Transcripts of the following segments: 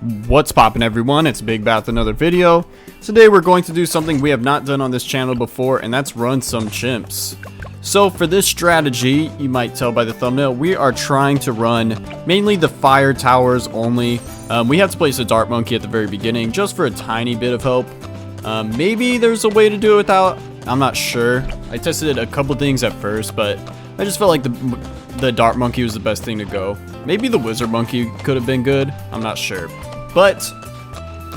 What's poppin', everyone? It's Big Bat with another video. Today we're going to do something we have not done on this channel before, and that's run some chimps. So for this strategy, you might tell by the thumbnail, we are trying to run mainly the fire towers only. We have to place a dart monkey at the very beginning just for a tiny bit of help. Maybe there's a way to do it without, I'm not sure. I tested a couple things at first, but I just felt like the dart monkey was the best thing to go. Maybe the wizard monkey could have been good, I'm not sure. But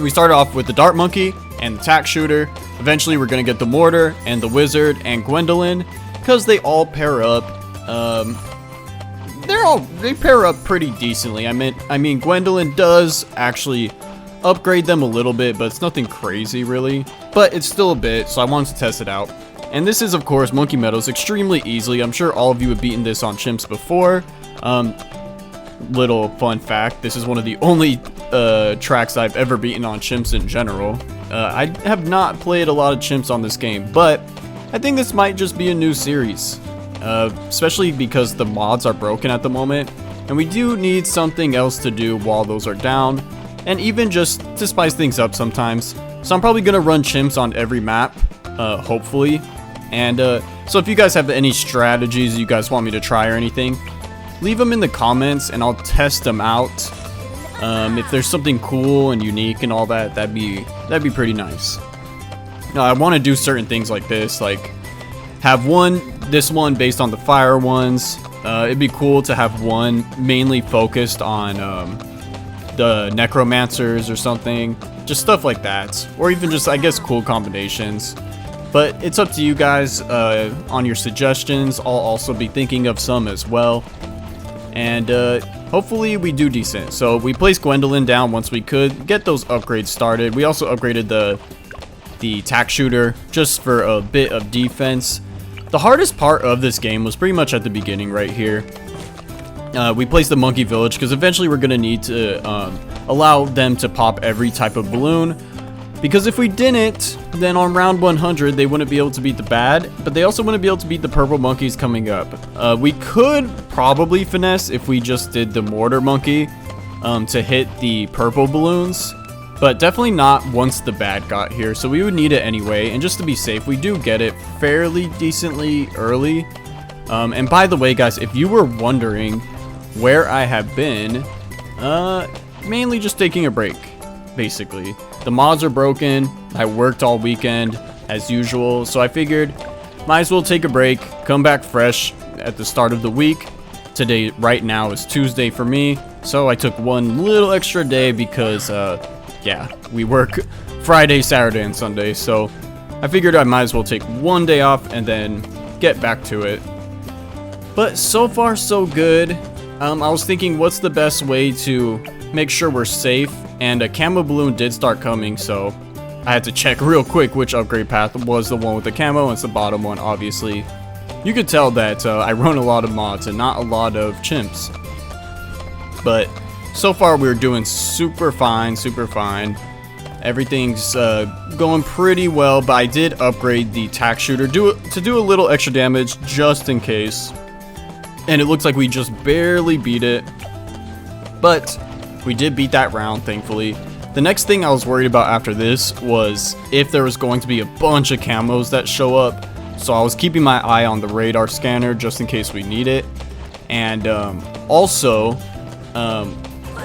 we started off with the dart monkey and the tack shooter. Eventually we're gonna get the mortar and the wizard and Gwendolyn, because they all pair up. They pair up pretty decently. I mean Gwendolyn does actually upgrade them a little bit, but it's nothing crazy really, but it's still a bit, so I wanted to test it out. And this is of course Monkey Meadows extremely easily. I'm sure all of you have beaten this on chimps before. Little fun fact, this is one of the only tracks I've ever beaten on chimps in general. I have not played a lot of chimps on this game, but I think this might just be a new series, especially because the mods are broken at the moment, and we do need something else to do while those are down, and even just to spice things up sometimes. So I'm probably gonna run chimps on every map, hopefully. And so if you guys have any strategies you guys want me to try or anything, leave them in the comments and I'll test them out. If there's something cool and unique and all that, that'd be pretty nice. I want to do certain things like this, like have this one based on the fire ones. It'd be cool to have one mainly focused on the necromancers or something, just stuff like that, or even just, I guess, cool combinations. But it's up to you guys on your suggestions. I'll also be thinking of some as well. And hopefully we do decent. So we placed Gwendolyn down once we could get those upgrades started. We also upgraded the tack shooter just for a bit of defense. The hardest part of this game was pretty much at the beginning right here. We placed the monkey village because eventually we're going to need to allow them to pop every type of balloon. Because if we didn't, then on round 100 they wouldn't be able to beat the B.A.D, but they also wouldn't be able to beat the purple monkeys coming up. We could probably finesse if we just did the mortar monkey to hit the purple balloons, but definitely not once the B.A.D got here, so we would need it anyway. And just to be safe, we do get it fairly decently early. And by the way guys, if you were wondering where I have been, mainly just taking a break, basically. The mods are broken. I worked all weekend as usual, so I figured might as well take a break, come back fresh at the start of the week. Today, right now, is Tuesday for me, so I took one little extra day because, yeah, we work Friday, Saturday, and Sunday, so I figured I might as well take one day off and then get back to it. But so far, so good. I was thinking, what's the best way to make sure we're safe? And a camo balloon did start coming, so I had to check real quick which upgrade path was the one with the camo, and it's the bottom one, obviously. You could tell that I run a lot of mods and not a lot of chimps. But so far we're doing super fine, super fine. Everything's going pretty well, but I did upgrade the tack shooter to do a little extra damage just in case. And it looks like we just barely beat it. But we did beat that round, thankfully. The next thing I was worried about after this was if there was going to be a bunch of camos that show up. So I was keeping my eye on the radar scanner just in case we need it. And also, I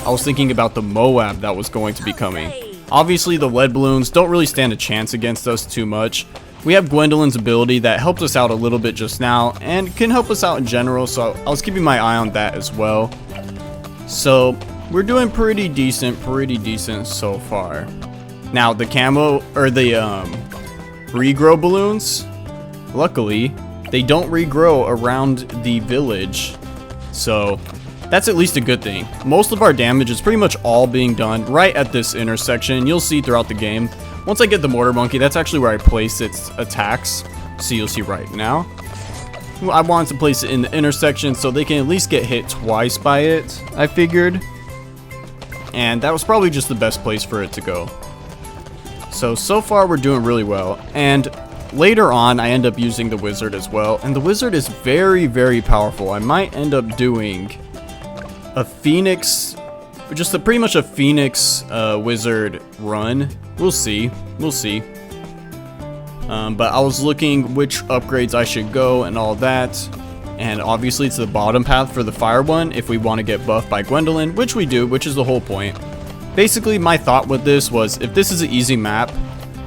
was thinking about the MOAB that was going to be coming. Obviously, the lead balloons don't really stand a chance against us too much. We have Gwendolyn's ability that helped us out a little bit just now and can help us out in general. So I was keeping my eye on that as well. So we're doing pretty decent so far. Now the camo, or the regrow balloons, luckily they don't regrow around the village, so that's at least a good thing. Most of our damage is pretty much all being done right at this intersection. You'll see throughout the game. Once I get the mortar monkey, that's actually where I place its attacks, so you'll see right now. I wanted to place it in the intersection so they can at least get hit twice by it, I figured. And that was probably just the best place for it to go. So far we're doing really well. And later on I end up using the wizard as well. And the wizard is very, very powerful. I might end up doing a phoenix just pretty much a Phoenix wizard run. We'll see. We'll see. But I was looking which upgrades I should go and all that. And obviously it's the bottom path for the fire one if we want to get buffed by Gwendolyn, which we do, which is the whole point. Basically, my thought with this was, if this is an easy map,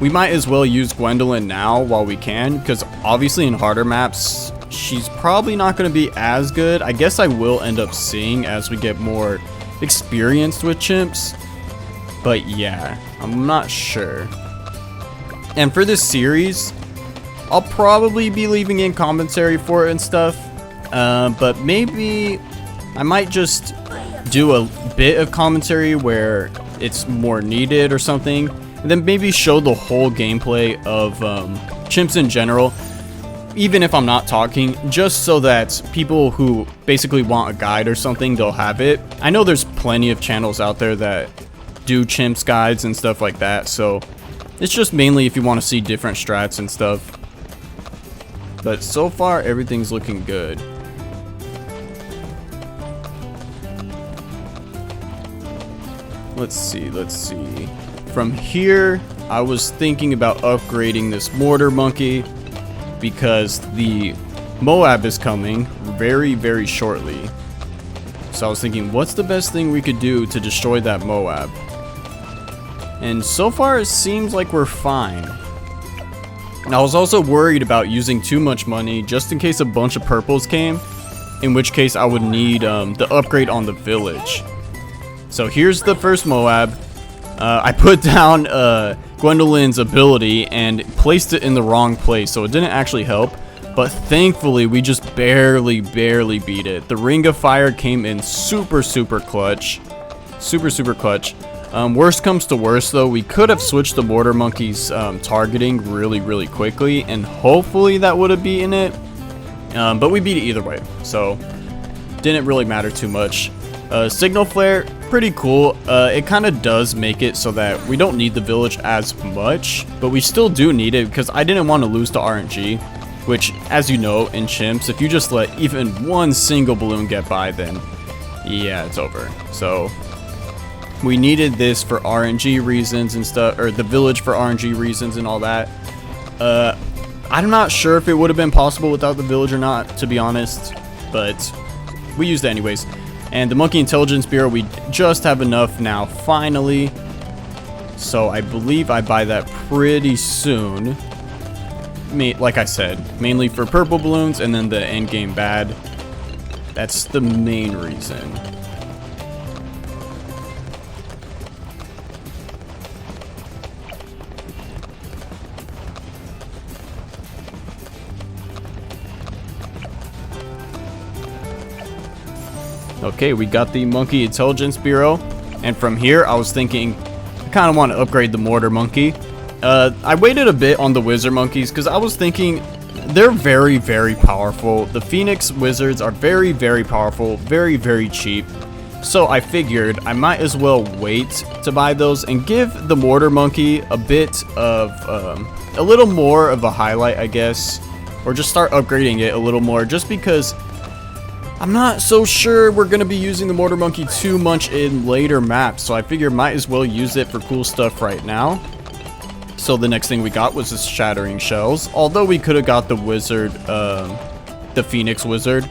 we might as well use Gwendolyn now while we can, because obviously in harder maps, she's probably not going to be as good. I guess I will end up seeing as we get more experienced with chimps. But yeah, I'm not sure. And for this series, I'll probably be leaving in commentary for it and stuff. But maybe I might just do a bit of commentary where it's more needed or something. And then maybe show the whole gameplay of chimps in general. Even if I'm not talking, just so that people who basically want a guide or something, they'll have it. I know there's plenty of channels out there that do chimps guides and stuff like that. So it's just mainly if you want to see different strats and stuff. But so far, everything's looking good. Let's see, let's see. From here, I was thinking about upgrading this mortar monkey because the MOAB is coming very, very shortly. So I was thinking, what's the best thing we could do to destroy that MOAB? And so far, it seems like we're fine. And I was also worried about using too much money just in case a bunch of purples came, in which case I would need the upgrade on the village. So here's the first MOAB. I put down Gwendolyn's ability and placed it in the wrong place, so it didn't actually help. But thankfully, we just barely beat it. The Ring of Fire came in super clutch. Super clutch. Worst comes to worst, though, we could have switched the Mortar Monkey's targeting really quickly, and hopefully that would have beaten it. But we beat it either way, so didn't really matter too much. Signal Flare, pretty cool. It kind of does make it so that we don't need the village as much, but we still do need it because I didn't want to lose to RNG, which, as you know, in chimps, if you just let even one single balloon get by, then yeah, it's over. So we needed this for RNG reasons and stuff, or the village for RNG reasons and all that. I'm not sure if it would have been possible without the village or not, to be honest, but we used it anyways. And the Monkey Intelligence Bureau, we just have enough now, finally. So I believe I buy that pretty soon. Like I said, mainly for purple balloons and then the endgame B.A.D. That's the main reason. Okay, we got the Monkey Intelligence Bureau, and from here I was thinking I kind of want to upgrade the Mortar Monkey. I waited a bit on the Wizard Monkeys because I was thinking they're very powerful. The Phoenix Wizards are very powerful, very cheap. So I figured I might as well wait to buy those and give the Mortar Monkey a bit of a little more of a highlight, I guess, or just start upgrading it a little more, just because I'm not so sure we're going to be using the Mortar Monkey too much in later maps, so I figure might as well use it for cool stuff right now. So the next thing we got was this Shattering Shells, although we could have got the Wizard, the Phoenix Wizard,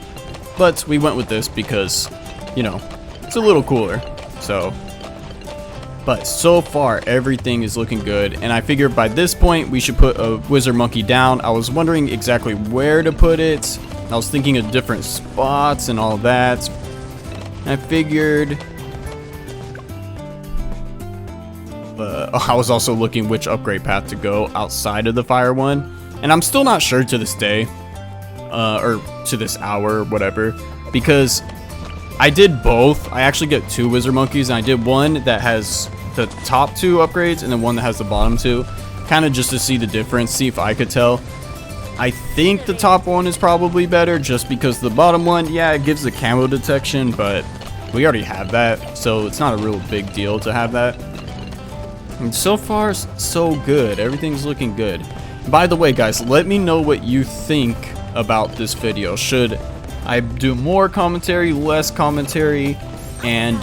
but we went with this because, you know, it's a little cooler. So, but so far everything is looking good, and I figured by this point we should put a Wizard Monkey down. I was wondering exactly where to put it. I was thinking of different spots and all that. I figured... I was also looking which upgrade path to go outside of the fire one. And I'm still not sure to this day. Or to this hour, or whatever. Because I did both. I actually get 2 Wizard Monkeys. And I did one that has the top 2 upgrades and then one that has the bottom 2. Kind of just to see the difference, see if I could tell. I think the top one is probably better just because the bottom one, yeah, it gives the camo detection, but we already have that, so it's not a real big deal to have that. And so far, so good. Everything's looking good. By the way, guys, let me know what you think about this video. Should I do more commentary, less commentary, and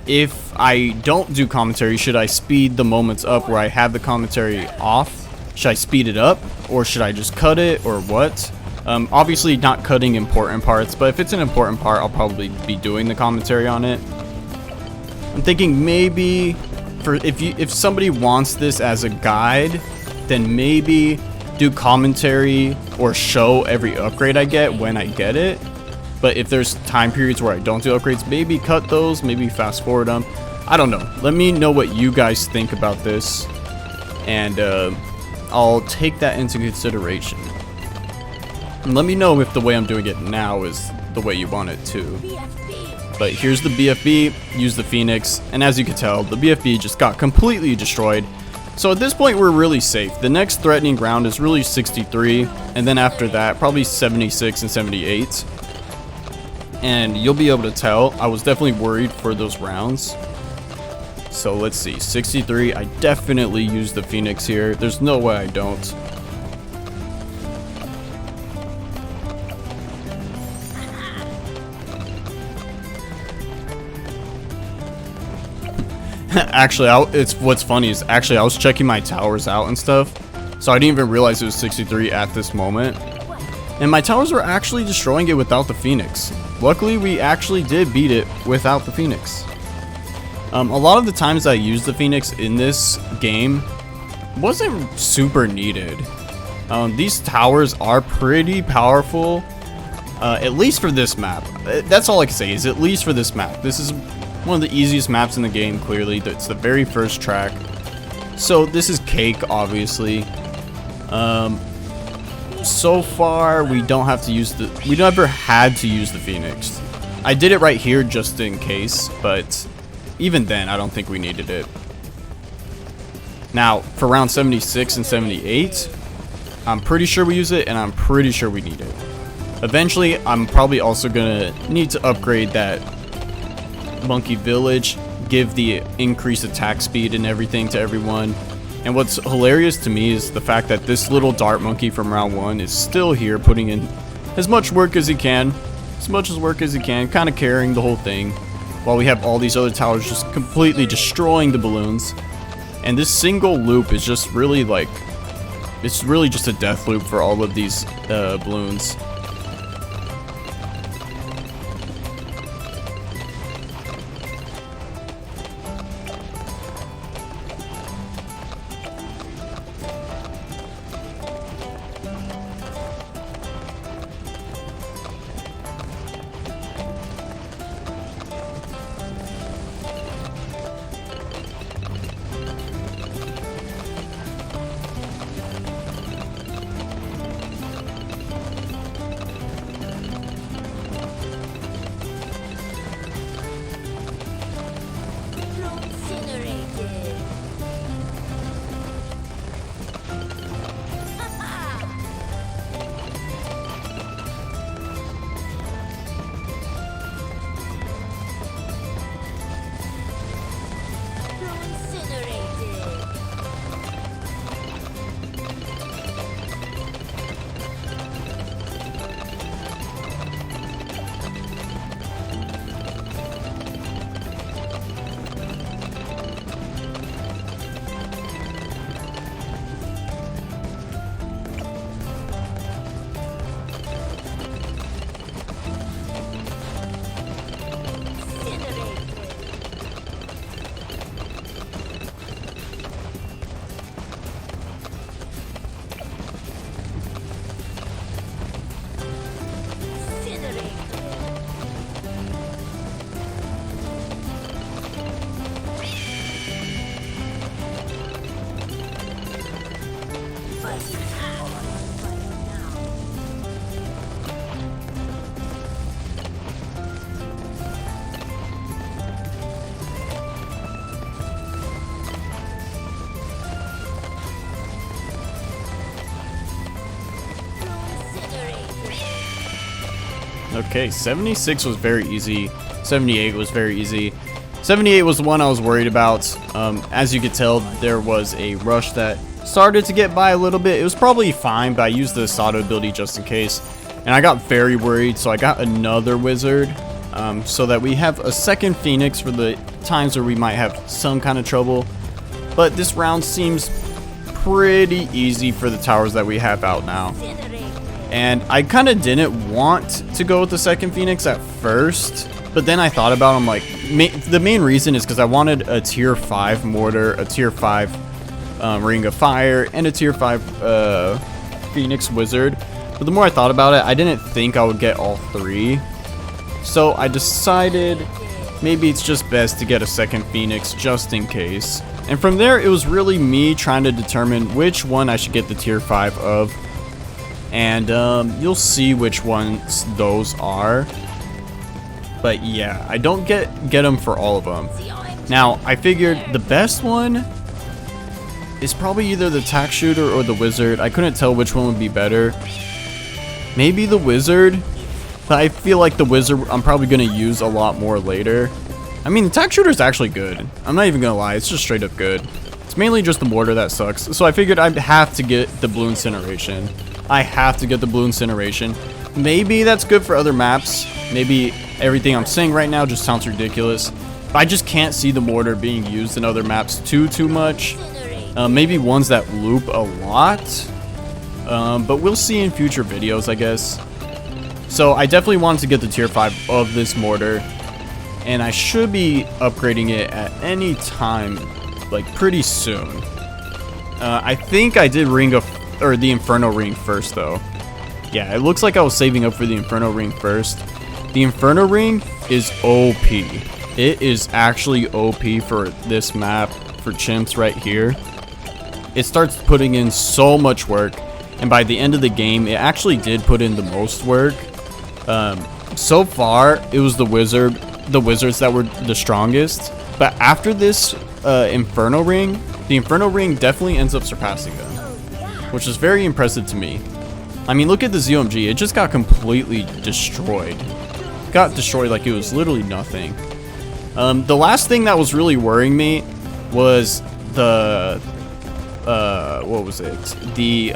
if I don't do commentary, should I speed the moments up where I have the commentary off? Should I speed it up, or should I just cut it, or what? Obviously not cutting important parts, but if it's an important part, I'll probably be doing the commentary on it. I'm thinking maybe for if somebody wants this as a guide, then maybe do commentary or show every upgrade I get when I get it. But if there's time periods where I don't do upgrades, maybe cut those, maybe fast forward them. I don't know. Let me know what you guys think about this, and I'll take that into consideration. And let me know if the way I'm doing it now is the way you want it too. But here's the BFB, use the Phoenix, and as you can tell, the BFB just got completely destroyed. So at this point, we're really safe. The next threatening round is really 63, and then after that, probably 76 and 78. And you'll be able to tell, I was definitely worried for those rounds. So let's see, 63, I definitely use the Phoenix here. There's no way I don't. Actually, what's funny is actually I was checking my towers out and stuff, so I didn't even realize it was 63 at this moment. And my towers were actually destroying it without the Phoenix. Luckily, we actually did beat it without the Phoenix. A lot of the times I used the Phoenix in this game wasn't super needed. These towers are pretty powerful, at least for this map. That's all I can say, is at least for this map. This is one of the easiest maps in the game, clearly. It's the very first track. So this is cake, obviously. So far, we don't have to use we never had to use the Phoenix. I did it right here just in case, but even then, I don't think we needed it. Now, for round 76 and 78, I'm pretty sure we use it, and I'm pretty sure we need it. Eventually, I'm probably also gonna need to upgrade that Monkey Village, give the increased attack speed and everything to everyone. And what's hilarious to me is the fact that this little dart monkey from round 1 is still here, putting in as much work as he can, kind of carrying the whole thing, while we have all these other towers just completely destroying the balloons. And this single loop is just really like, it's really just a death loop for all of these balloons. Okay, 76 was very easy. 78 was very easy. 78 was the one I was worried about. As you could tell, there was a rush that started to get by a little bit. It was probably fine, but I used the Sato ability just in case. And I got very worried, so I got another wizard. so that we have a second Phoenix for the times where we might have some kind of trouble. But this round seems pretty easy for the towers that we have out now. And I kind of didn't want to go with the second Phoenix at first, but then I thought about it, I'm like, the main reason is because I wanted a tier 5 mortar, a tier 5 ring of fire, and a tier 5 Phoenix wizard. But the more I thought about it, I didn't think I would get all 3. So I decided maybe it's just best to get a second Phoenix just in case. And from there, it was really me trying to determine which one I should get the tier 5 of. And you'll see which ones those are. But yeah, I don't get them for all of them. Now, I figured the best one is probably either the tack shooter or the wizard. I couldn't tell which one would be better. Maybe the wizard. But I feel like the wizard I'm probably going to use a lot more later. I mean, the tack shooter is actually good. I'm not even going to lie. It's just straight up good. It's mainly just the mortar that sucks. So I figured I'd have to get the blue incineration. I have to get the blue incineration. Maybe that's good for other maps. Maybe everything I'm saying right now just sounds ridiculous. But I just can't see the mortar being used in other maps too much. Maybe ones that loop a lot. But we'll see in future videos, I guess. So I definitely wanted to get the tier 5 of this mortar. And I should be upgrading it at any time, like pretty soon. I think I did the Inferno ring first though. Yeah, it looks like I was saving up for the Inferno ring first. The Inferno ring is OP. It is actually OP for this map, for Chimps right here. It starts putting in so much work, and by the end of the game, it actually did put in the most work. So far, it was the wizards that were the strongest, but after this Inferno ring, the Inferno ring definitely ends up surpassing them, which is very impressive to me. I mean, look at the ZOMG. It just got completely destroyed. Got destroyed like it was literally nothing. The last thing that was really worrying me was the what was it? The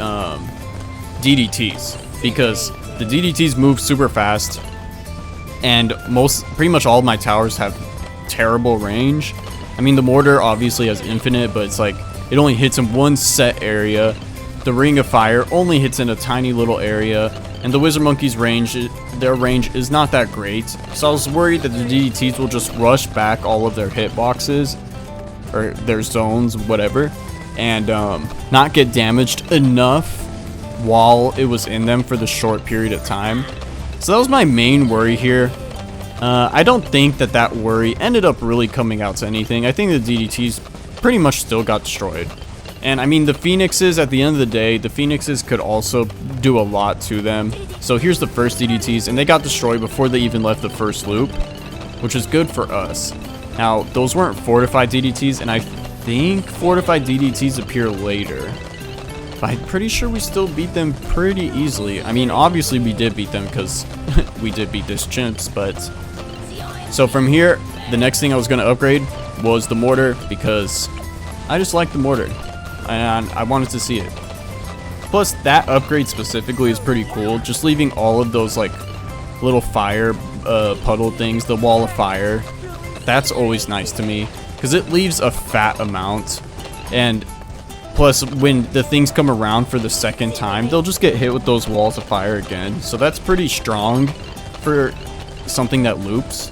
DDTs, because the DDTs move super fast, and pretty much all of my towers have terrible range. I mean, the mortar obviously has infinite, but it's like it only hits in one set area. The ring of fire only hits in a tiny little area, and the wizard monkey's range, their range is not that great. So I was worried that the DDTs will just rush back all of their hitboxes or their zones, whatever, and not get damaged enough while it was in them for the short period of time. So that was my main worry here. I don't think that worry ended up really coming out to anything. I think the DDTs pretty much still got destroyed. And I mean, the Phoenixes, at the end of the day, the Phoenixes could also do a lot to them. So here's the first DDTs, and they got destroyed before they even left the first loop, which is good for us. Now, those weren't fortified DDTs, and I think fortified DDTs appear later. But I'm pretty sure we still beat them pretty easily. I mean, obviously we did beat them because we did beat this Chimps, but... So from here, the next thing I was going to upgrade was the mortar, because I just like the mortar. And I wanted to see it. Plus, that upgrade specifically is pretty cool. Just leaving all of those, like, little fire puddle things, the wall of fire. That's always nice to me, because it leaves a fat amount. And plus, when the things come around for the second time, they'll just get hit with those walls of fire again. So that's pretty strong for something that loops.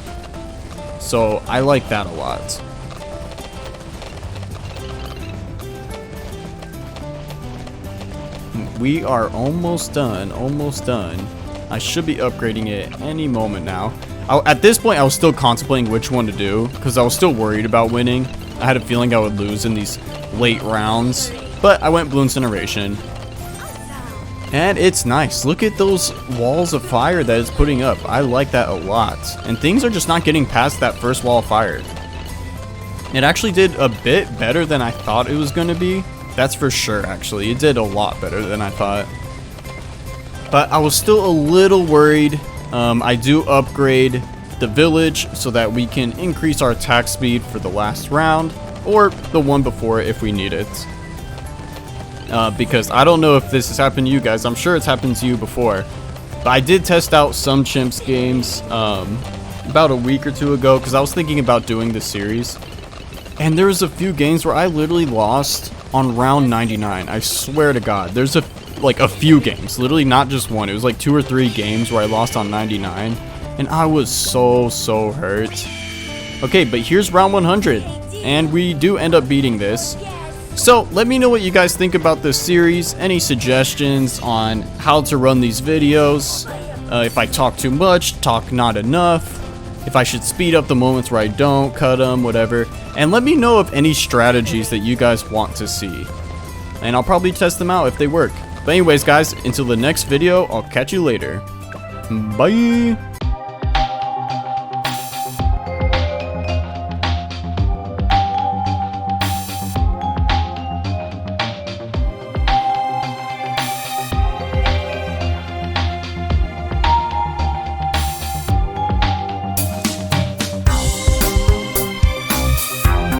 So I like that a lot. We are almost done, I should be upgrading it any moment now. At this point, I was still contemplating which one to do, because I was still worried about winning. I had a feeling I would lose in these late rounds, but I went Blue Incineration. And it's nice. Look at those walls of fire that it's putting up. I like that a lot. And things are just not getting past that first wall of fire. It actually did a bit better than I thought it was going to be. That's for sure, actually. It did a lot better than I thought. But I was still a little worried. I do upgrade the village so that we can increase our attack speed for the last round, or the one before if we need it. Because I don't know if this has happened to you guys. I'm sure it's happened to you before. But I did test out some Chimps games about a week or two ago because I was thinking about doing this series. And there was a few games where I literally lost on round 99. I swear to God. There's a few games. Literally not just one. It was like 2 or 3 games where I lost on 99. And I was so hurt. Okay, but here's round 100. And we do end up beating this. So let me know what you guys think about this series. Any suggestions on how to run these videos. If I talk too much, talk not enough. If I should speed up the moments where I don't, cut them, whatever. And let me know of any strategies that you guys want to see. And I'll probably test them out if they work. But anyways, guys, until the next video, I'll catch you later. Bye!